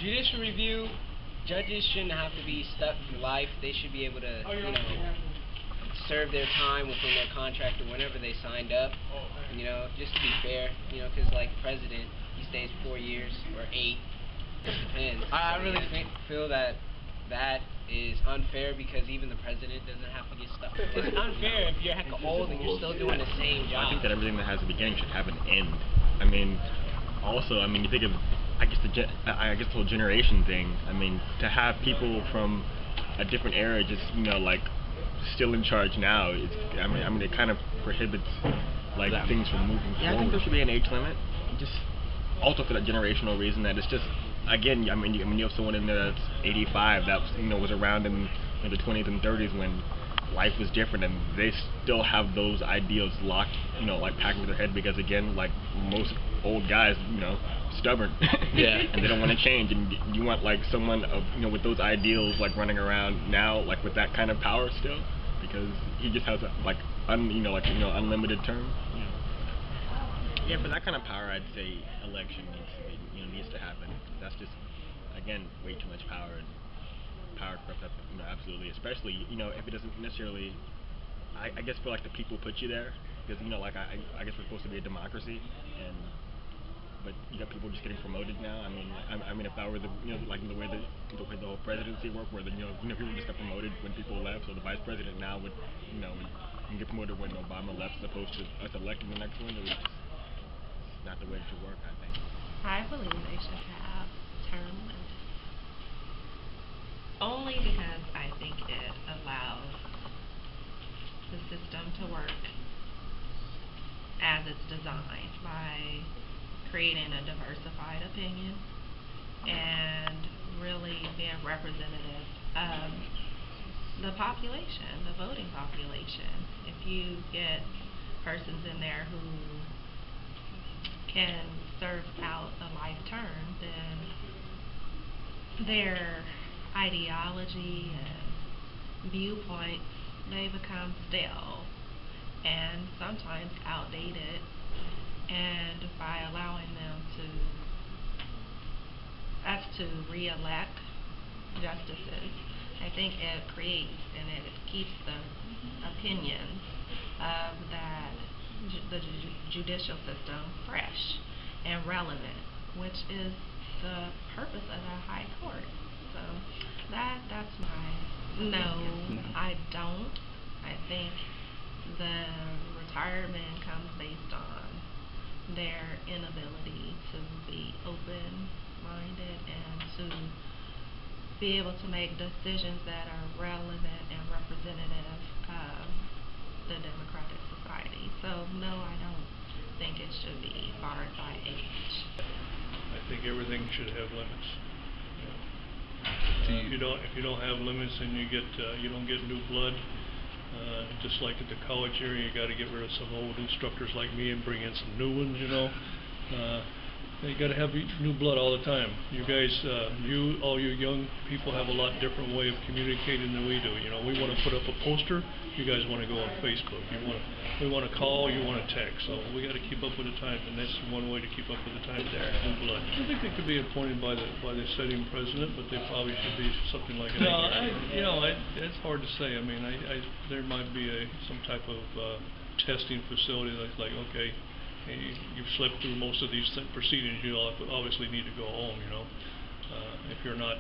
judicial review, judges shouldn't have to be stuck for life. They should be able to, serve their time within their contract or whenever they signed up. Just to be fair. Because like the president, he stays 4 years or 8. It depends. I really feel that is unfair because even the president doesn't have to get stuck. It's unfair if you're hecka old and you're still doing the same job. I think that everything that has a beginning should have an end. Also, you think of, I guess the whole generation thing. To have people from a different era just, still in charge now, it kind of prohibits, things from moving forward. I think there should be an age limit, just also for that generational reason that it's just, again, you have someone in there that's 85 that was around in the 20s and 30s when life was different, and they still have those ideals locked, packed into their head because, again, like most old guys, stubborn. Yeah. And they don't want to change, and you want someone of with those ideals running around now with that kind of power still, because he just has unlimited term. Yeah, for that kind of power, I'd say election needs to happen. That's just, again, way too much power, and power corrupts, absolutely. Especially, if it doesn't necessarily, I guess feel like the people put you there, because I guess we're supposed to be a democracy, but you got people just getting promoted now. If that were the the way the whole presidency worked, where people just got promoted when people left, so the vice president now would would get promoted when Obama left, as opposed to us electing the next one. It's not the way it should work, I think. I believe they should have term limits. Only because I think it allows the system to work as it's designed by creating a diversified opinion and really being representative of the population, the voting population. If you get persons in there who can serve out a life term, then their ideology and viewpoints, they become stale and sometimes outdated, and by allowing them to re-elect justices, I think it creates and it keeps the opinions of the judicial system fresh and relevant, which is the purpose of the high court. So that's my no. I don't. I think the retirement comes based on their inability to be open-minded and to be able to make decisions that are relevant and representative of the democratic society. So no, I don't think it should be barred by age. I think everything should have limits. If you don't have limits, then you don't get new blood. Just like at the college area, you got to get rid of some old instructors like me and bring in some new ones. You got to have new blood all the time. You guys, all you young people have a lot different way of communicating than we do. We want to put up a poster. You guys want to go on Facebook. We want to call. You want to text. So we got to keep up with the times, and that's one way to keep up with the times. New blood. I think they could be appointed by the sitting president, but they probably should be something like an. No, it's hard to say. There might be some type of testing facility that's like, okay, you've slept through most of these proceedings, you obviously need to go home, if you're not,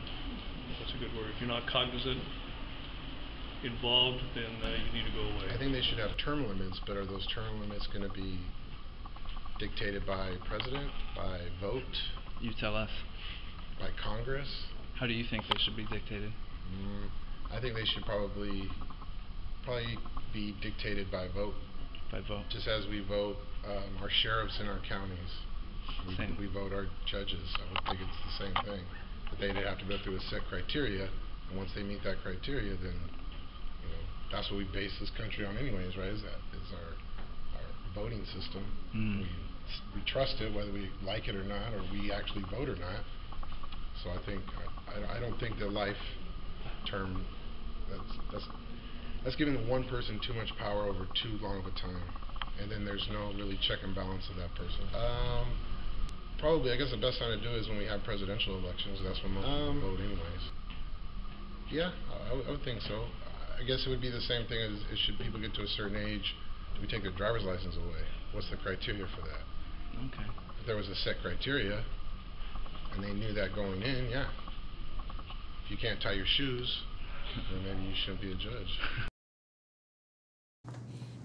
what's a good word, if you're not cognizant, involved, then you need to go away. I think they should have term limits, but are those term limits going to be dictated by president, by vote? You tell us. By Congress? How do you think they should be dictated? I think they should probably be dictated by vote. By vote. Just as we vote our sheriffs in our counties, we vote our judges. I would think it's the same thing. But they'd have to go through a set criteria, and once they meet that criteria, then that's what we base this country on, anyways, right? Is our voting system. We trust it, whether we like it or not, or we actually vote or not. So I don't think the life term that's giving one person too much power over too long of a time, and then there's no really check and balance of that person. Probably, I guess the best time to do it is when we have presidential elections. That's when most people vote anyways. Yeah, I would think so. I guess it would be the same thing as should people get to a certain age, do we take their driver's license away? What's the criteria for that? Okay. If there was a set criteria, and they knew that going in, yeah. If you can't tie your shoes, then maybe you shouldn't be a judge.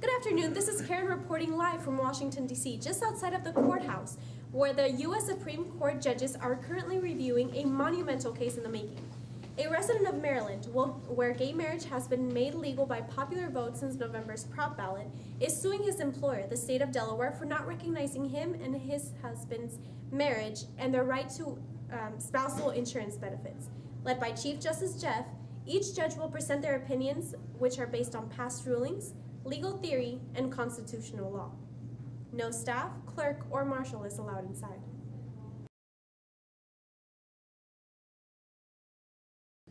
Good afternoon, this is Karen reporting live from Washington, D.C., just outside of the courthouse, where the U.S. Supreme Court judges are currently reviewing a monumental case in the making. A resident of Maryland, where gay marriage has been made legal by popular vote since November's Prop ballot, is suing his employer, the state of Delaware, for not recognizing him and his husband's marriage and their right to spousal insurance benefits. Led by Chief Justice Jeff, each judge will present their opinions, which are based on past rulings, legal theory, and constitutional law. No staff, clerk, or marshal is allowed inside.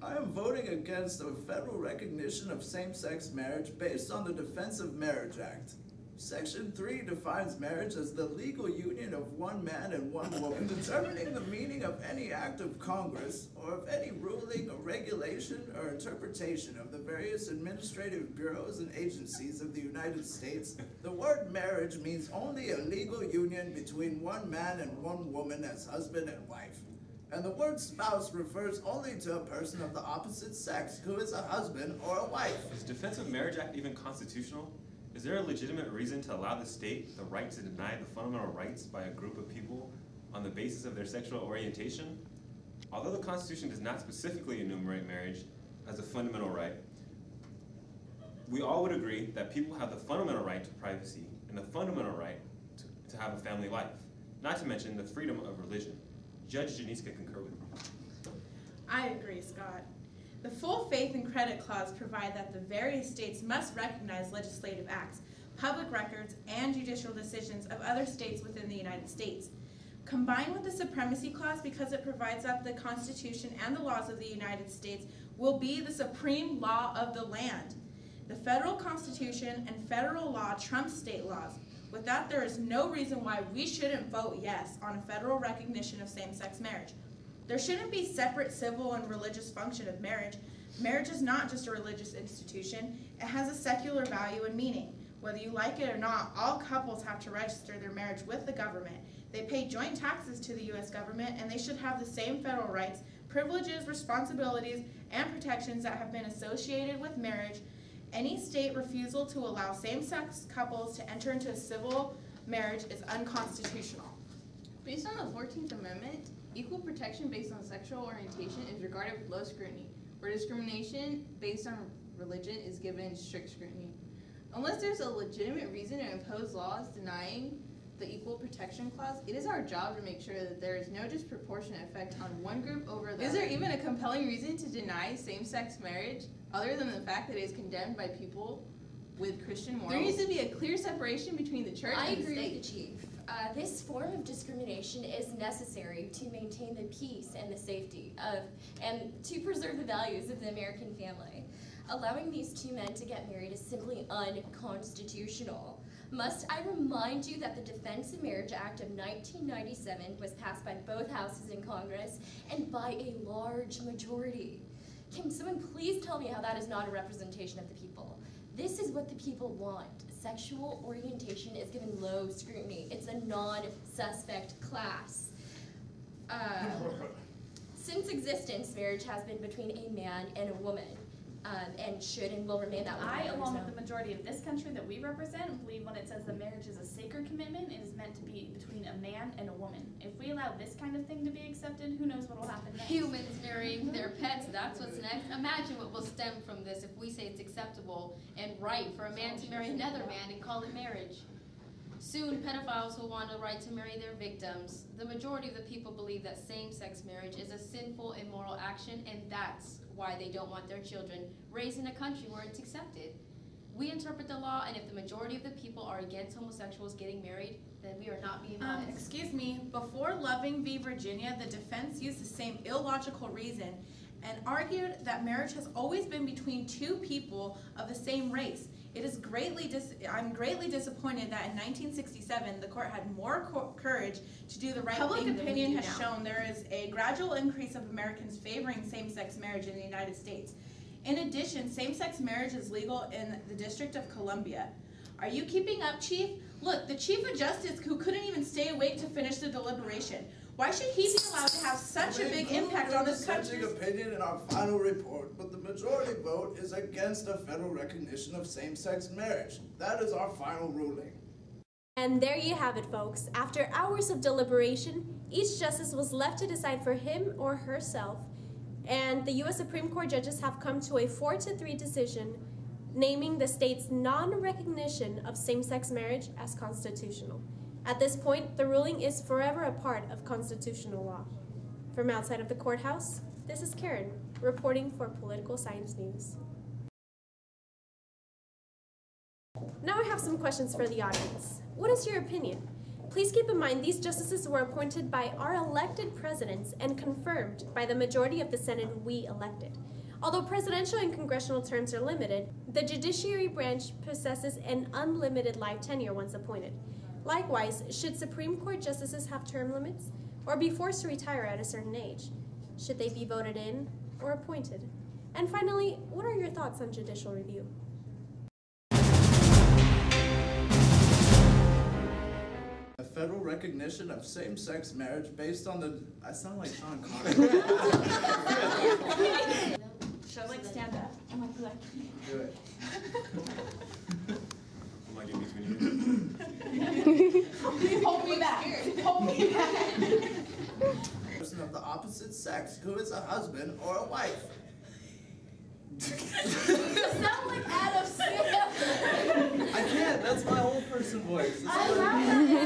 I am voting against a federal recognition of same-sex marriage based on the Defense of Marriage Act. Section 3 defines marriage as the legal union of one man and one woman, determining the meaning of any act of Congress or of any ruling or regulation or interpretation of the various administrative bureaus and agencies of the United States. The word marriage means only a legal union between one man and one woman as husband and wife. And the word spouse refers only to a person of the opposite sex who is a husband or a wife. Is the Defense of Marriage Act even constitutional? Is there a legitimate reason to allow the state the right to deny the fundamental rights by a group of people on the basis of their sexual orientation? Although the Constitution does not specifically enumerate marriage as a fundamental right, we all would agree that people have the fundamental right to privacy and the fundamental right to have a family life, not to mention the freedom of religion. Judge Janiska concur with me. I agree, Scott. The full faith and credit clause provide that the various states must recognize legislative acts, public records, and judicial decisions of other states within the United States. Combined with the supremacy clause, because it provides that the Constitution and the laws of the United States will be the supreme law of the land. The federal Constitution and federal law trump state laws. With that, there is no reason why we shouldn't vote yes on a federal recognition of same-sex marriage. There shouldn't be separate civil and religious function of marriage. Marriage is not just a religious institution. It has a secular value and meaning. Whether you like it or not, all couples have to register their marriage with the government. They pay joint taxes to the U.S. government, and they should have the same federal rights, privileges, responsibilities, and protections that have been associated with marriage. Any state refusal to allow same-sex couples to enter into a civil marriage is unconstitutional. Based on the 14th Amendment, equal protection based on sexual orientation is regarded with low scrutiny, where discrimination based on religion is given strict scrutiny. Unless there's a legitimate reason to impose laws denying the equal protection clause, it is our job to make sure that there is no disproportionate effect on one group over the other. Is there even a compelling reason to deny same-sex marriage other than the fact that it is condemned by people with Christian morals? There needs to be a clear separation between the church and the state. I agree with the chief. This form of discrimination is necessary to maintain the peace and the safety of, and to preserve the values of the American family. Allowing these two men to get married is simply unconstitutional. Must I remind you that the Defense of Marriage Act of 1997 was passed by both houses in Congress and by a large majority? Can someone please tell me how that is not a representation of the people? This is what the people want. Sexual orientation is given low scrutiny. It's a non-suspect class. Since existence, marriage has been between a man and a woman. And should and will remain that way. I, along with the majority of this country that we represent, believe when it says that marriage is a sacred commitment, it is meant to be between a man and a woman. If we allow this kind of thing to be accepted, who knows what will happen next? Humans marrying their pets, that's what's next. Imagine what will stem from this if we say it's acceptable and right for a man to marry another man and call it marriage. Soon, pedophiles will want a right to marry their victims. The majority of the people believe that same-sex marriage is a sinful, immoral action, and that's why they don't want their children raised in a country where it's accepted. We interpret the law, and if the majority of the people are against homosexuals getting married, then we are not being honest. Excuse me, before Loving v. Virginia, the defense used the same illogical reason and argued that marriage has always been between two people of the same race. I'm greatly disappointed that in 1967 the court had more courage to do the right Public thing than we opinion do has now. shown there is a gradual increase of Americans favoring same-sex marriage in the United States. In addition, same-sex marriage is legal in the District of Columbia. Are you keeping up, Chief? Look, the Chief of Justice who couldn't even stay awake to finish the deliberation. Why should he be allowed to have such a big impact on this country's opinion in our final report, but the majority vote is against a federal recognition of same-sex marriage. That is our final ruling. And there you have it, folks. After hours of deliberation, each justice was left to decide for him or herself, and the U.S. Supreme Court judges have come to a 4-3 decision naming the state's non-recognition of same-sex marriage as constitutional. At this point, the ruling is forever a part of constitutional law. From outside of the courthouse, this is Karen, reporting for Political Science News. Now I have some questions for the audience. What is your opinion? Please keep in mind these justices were appointed by our elected presidents and confirmed by the majority of the Senate we elected. Although presidential and congressional terms are limited, the judiciary branch possesses an unlimited life tenure once appointed. Likewise, should Supreme Court justices have term limits or be forced to retire at a certain age? Should they be voted in or appointed? And finally, what are your thoughts on judicial review? A federal recognition of same-sex marriage based on the... I sound like Sean Connery. Should I like stand up? Do it. Am I getting between you? Hold me back. Hold me back. Person of the opposite sex who is a husband or a wife. You sound like Adam Sandler. I can't. That's my old person voice. I love that.